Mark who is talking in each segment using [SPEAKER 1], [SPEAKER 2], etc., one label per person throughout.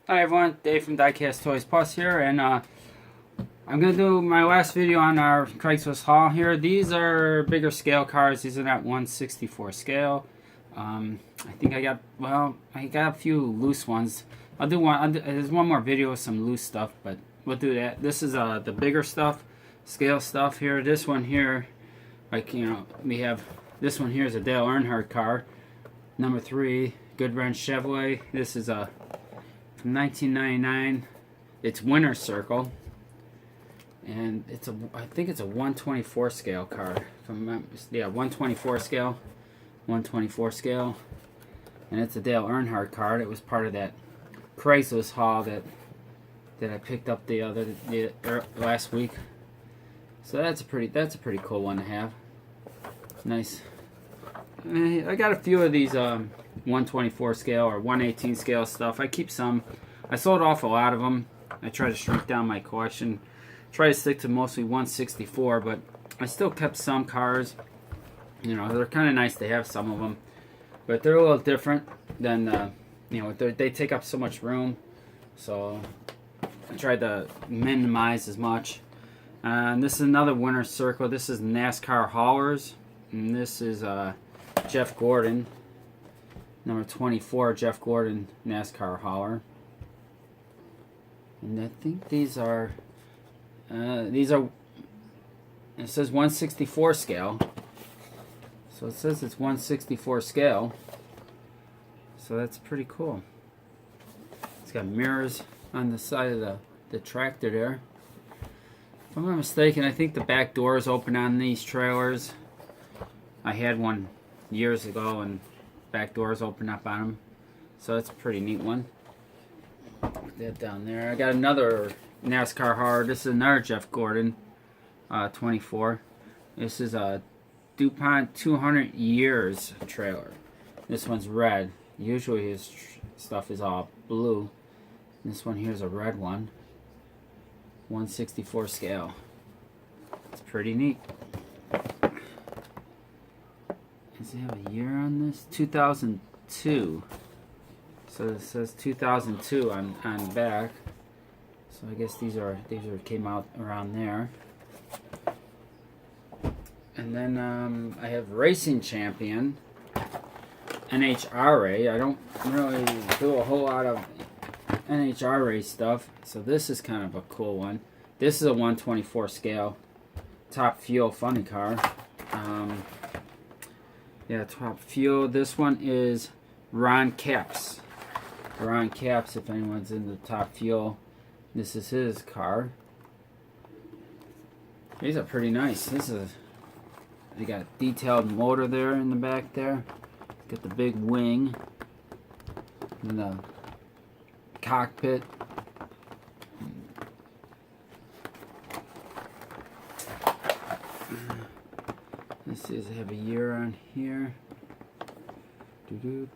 [SPEAKER 1] Hi everyone, Dave from Diecast Toys Plus here, and I'm going to do my last video on our Craigslist haul here. These are bigger scale cars. These are not 1/64 scale. I think I got a few loose ones. There's one more video with some loose stuff, but we'll do that. This is the bigger stuff, scale stuff here. This one here, we have, this one here is a Dale Earnhardt car, number 3, Good Run Chevrolet. This is a from 1999. It's Winner's Circle, and I think it's a 1/24 scale car. 1/24 scale, 1/24 scale, and it's a Dale Earnhardt car. It was part of that Craigslist haul that I picked up last week. So that's a pretty cool one to have. Nice. I got a few of these 1/24 scale or 1/18 scale stuff. I keep some. I sold off a lot of them. I try to shrink down my collection. Try to stick to mostly 1/64, but I still kept some cars. You know, they're kind of nice to have, some of them, but they're a little different than they take up so much room. So I tried to minimize as much. And this is another Winner's Circle. This is NASCAR Haulers, and this is Jeff Gordon, number 24, Jeff Gordon NASCAR Hauler. And I think these are, it says 1/64 scale. So it says it's 1/64 scale. So that's pretty cool. It's got mirrors on the side of the tractor there. If I'm not mistaken, I think the back door is open on these trailers. I had one years ago, and back doors open up on them, so it's a pretty neat one. Put that down there. I got another NASCAR Hauler. This is another Jeff Gordon 24. This is a DuPont 200 years trailer. This one's red. Usually his stuff is all blue. This one here is a red one, 1/64 scale. It's pretty neat. Does it have a year on this? 2002. So it says 2002 on the back. So I guess these came out around there. And then I have Racing Champion, NHRA. I don't really do a whole lot of NHRA stuff, so this is kind of a cool one. This is a 1/24 scale Top Fuel funny car. Top Fuel. This one is Ron Capps. Ron Capps, if anyone's into Top Fuel, this is his car. These are pretty nice. They got a detailed motor there in the back there. Got the big wing and the cockpit. This is have a year on here. It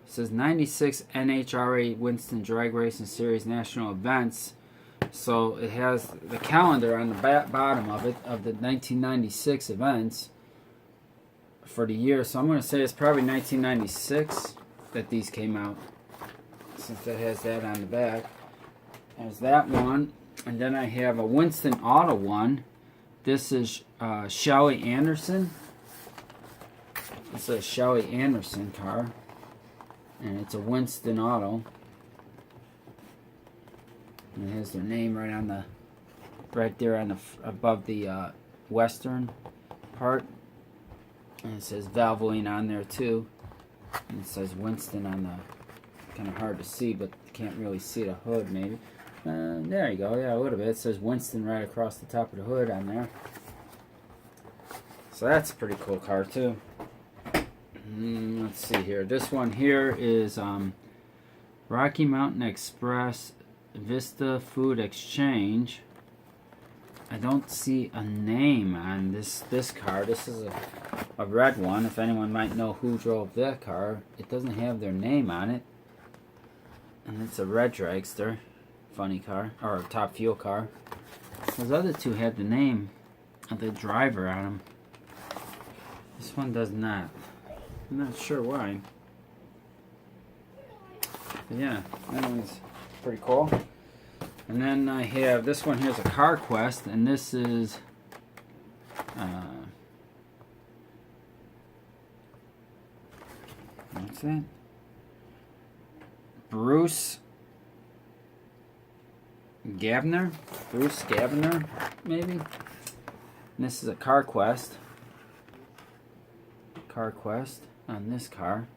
[SPEAKER 1] says 96 NHRA Winston Drag Racing Series National Events. So it has the calendar on the bottom of it of the 1996 events for the year. So I'm going to say it's probably 1996 that these came out, since it has that on the back. There's that one. And then I have a Winston Auto one. This is Shelly Anderson. It's a Shelly Anderson car, and it's a Winston Auto. And it has their name right there on the above the Western part, and it says Valvoline on there too. And it says Winston on the, kind of hard to see, but you can't really see the hood maybe. There you go, yeah, a little bit. It says Winston right across the top of the hood on there. So that's a pretty cool car too. Let's see here. This one here is Rocky Mountain Express Vista Food Exchange. I don't see a name on this car. This is a red one. If anyone might know who drove that car, it doesn't have their name on it. And it's a red dragster. Funny car, or a Top Fuel car. Those other two had the name of the driver on them. This one does not. I'm not sure why. But yeah, that one's pretty cool. And then I have this one here's a Car Quest, and this is what's that? Bruce Gavner, maybe. And this is a Car Quest on this car.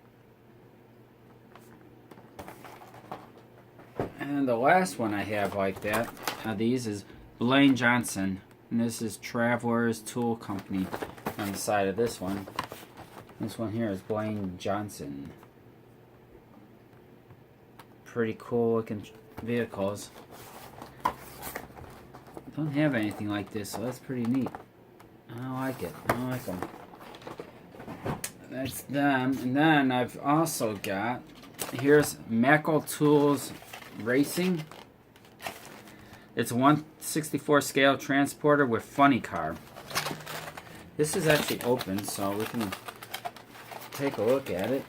[SPEAKER 1] And the last one I have like that, these is Blaine Johnson, and this is Travelers Tool Company on the side of this one. This one here is Blaine Johnson. Pretty cool looking vehicles. Don't have anything like this, so that's pretty neat. I like it. I like them. That's them. And then I've also got, here's Mackel Tools Racing. It's a 1/64 scale transporter with funny car. This is actually open, so we can take a look at it.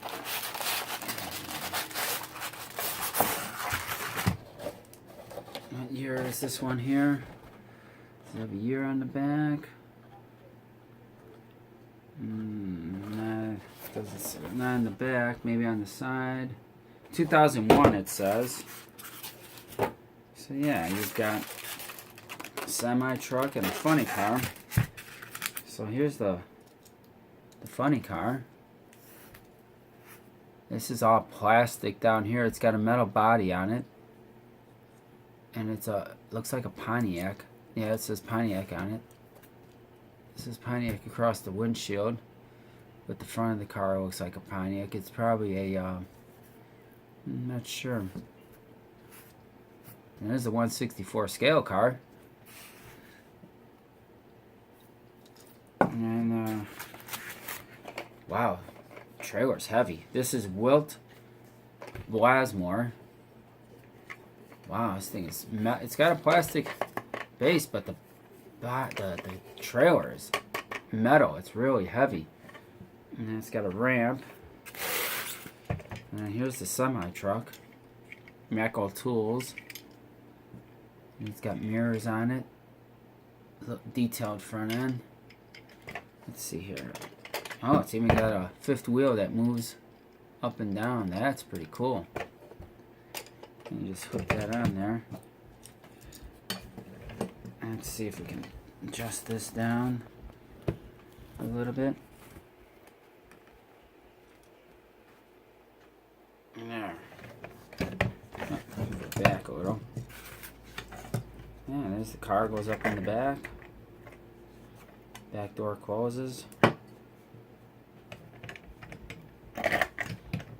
[SPEAKER 1] What year is this one here? Does it have a year on the back? Doesn't say. Not on the back, maybe on the side. 2001 it says. So yeah, you've got a semi-truck and a funny car. So here's the funny car. This is all plastic down here. It's got a metal body on it. And it's looks like a Pontiac. Yeah, it says Pontiac on it. This is Pontiac across the windshield. But the front of the car looks like a Pontiac. It's probably a, I'm not sure. And there's a 1/64 scale car. And, wow, trailer's heavy. This is Wilt Blasmore. Wow, this thing is, it's got a plastic base, but the trailer is metal. It's really heavy. And it's got a ramp. And here's the semi-truck. Mackel Tools. And it's got mirrors on it. Detailed front end. Let's see here. Oh, it's even got a fifth wheel that moves up and down. That's pretty cool. And you just hook that on there. Let's see if we can adjust this down a little bit. There. Move it back a little. Yeah, there's the car, goes up in the back. Back door closes.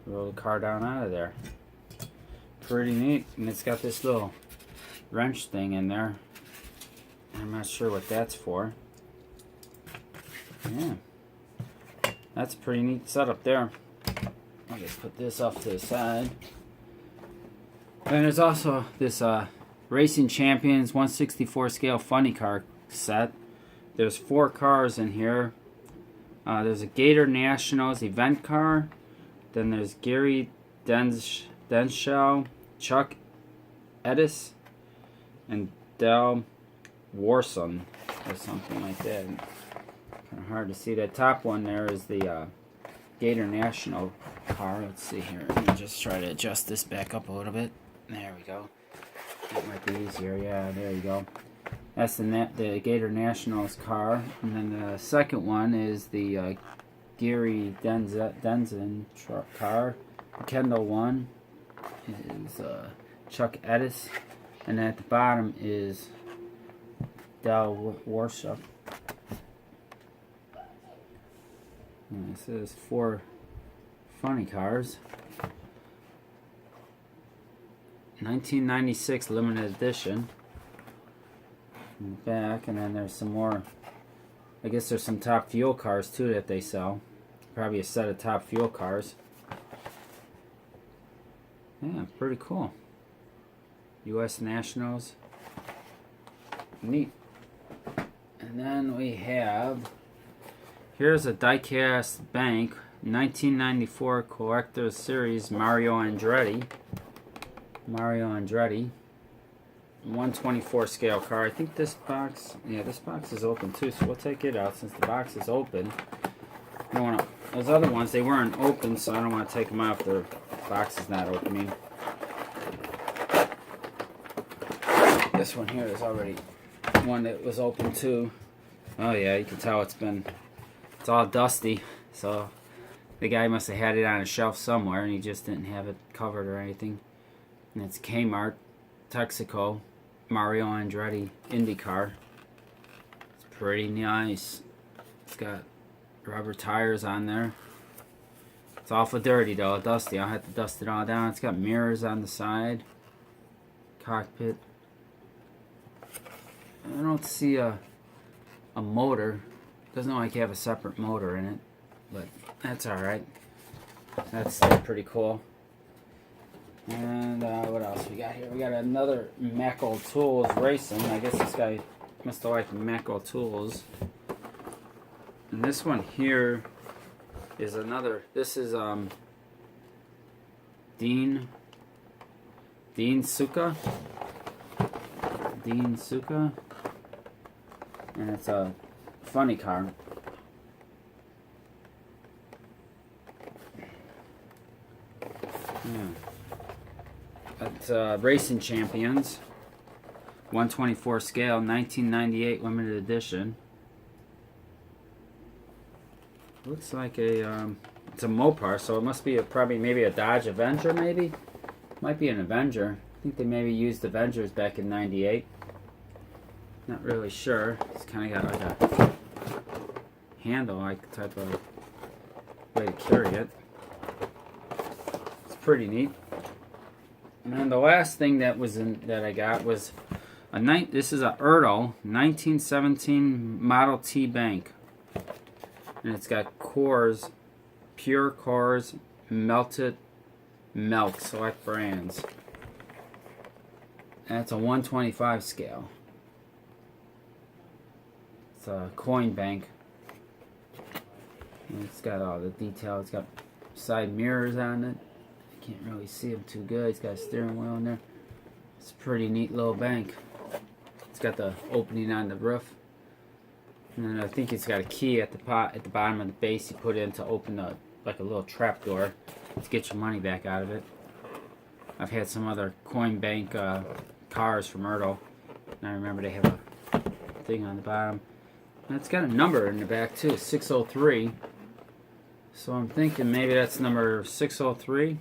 [SPEAKER 1] Roll the car down out of there. Pretty neat. And it's got this little wrench thing in there. I'm not sure what that's for. Yeah. That's a pretty neat setup there. I'll just put this off to the side. And there's also this Racing Champions 1/64 scale funny car set. There's 4 cars in here. There's a Gator Nationals event car. Then there's Gary Denschel, Chuck Edis, and Del Warson, or something like that. Kind of hard to see. That top one there is the Gator National car. Let's see here. Let me just try to adjust this back up a little bit. There we go. That might be easier. Yeah, there you go. That's the Gator Nationals car. And then the second one is the Gary Denson truck car. The Kendall one is Chuck Edis. And at the bottom is Del Warship. And it says 4 funny cars. 1996 limited edition. In the back, and then there's some more. I guess there's some Top Fuel cars too that they sell. Probably a set of Top Fuel cars. Yeah, pretty cool. U.S. Nationals. Neat. And then we have, here's a Diecast Bank 1994 Collector's Series Mario Andretti. Mario Andretti. 124 scale car. I think this box, yeah, this box is open too, so we'll take it out since the box is open. I don't want to, those other ones, they weren't open, so I don't want to take them out if the box is not opening. This one here is already one that was open too. Oh yeah, you can tell it's all dusty, so the guy must have had it on a shelf somewhere and he just didn't have it covered or anything. And it's Kmart, Texaco, Mario Andretti IndyCar. It's pretty nice. It's got rubber tires on there. It's awful dirty though, dusty. I'll have to dust it all down. It's got mirrors on the side. Cockpit. I don't see a motor. Doesn't look like you have a separate motor in it, but that's alright. That's still pretty cool. And what else we got here? We got another Mackel Tools racing. I guess this guy must have liked Mackel Tools. And this one here is another. This is Dean Suka. Dean Suka. And it's a funny car. Yeah. It's Racing Champions, 124 scale, 1998 limited edition. Looks like a it's a Mopar, so it must be probably maybe a Dodge Avenger, maybe. Might be an Avenger. I think they maybe used Avengers back in '98. Not really sure. It's kind of got like a handle-like type of way to carry it. It's pretty neat. And then the last thing that I got was this is a Ertl 1917 Model T bank, and it's got cores, pure cores, melted milk, select brands, and it's a 125 scale. It's a coin bank. And it's got all the detail. It's got side mirrors on it. Can't really see them too good. It's got a steering wheel in there. It's a pretty neat little bank. It's got the opening on the roof, and then I think it's got a key at the bottom of the base. You put in to open like a little trap door to get your money back out of it. I've had some other coin bank cars from Ertl, and I remember they have a thing on the bottom. And it's got a number in the back too, 603. So I'm thinking maybe that's number 603.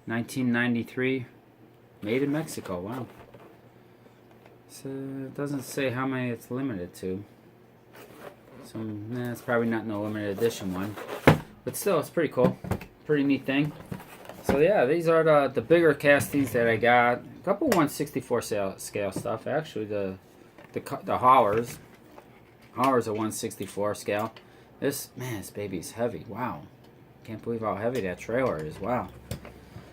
[SPEAKER 1] 1993, made in Mexico. Wow. So it doesn't say how many it's limited to. So it's probably not no limited edition one, but still, it's pretty cool. Pretty neat thing. So yeah, these are the bigger castings that I got. A couple 164 scale stuff. Actually, the Haulers. Haulers are 164 scale. This baby's heavy. Wow. Can't believe how heavy that trailer is. Wow.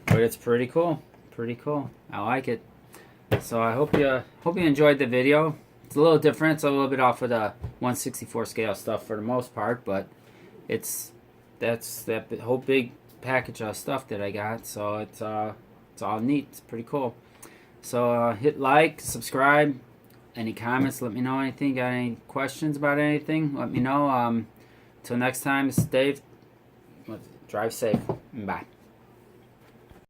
[SPEAKER 1] But it's pretty cool. Pretty cool. I like it. So I hope you enjoyed the video. It's a little different. It's a little bit off of the 164 scale stuff for the most part, but that's that whole big package of stuff that I got. So it's all neat. It's pretty cool. So hit like, subscribe. Any comments? Let me know anything. Got any questions about anything? Let me know. Till next time, it's Dave. Drive safe. Bye.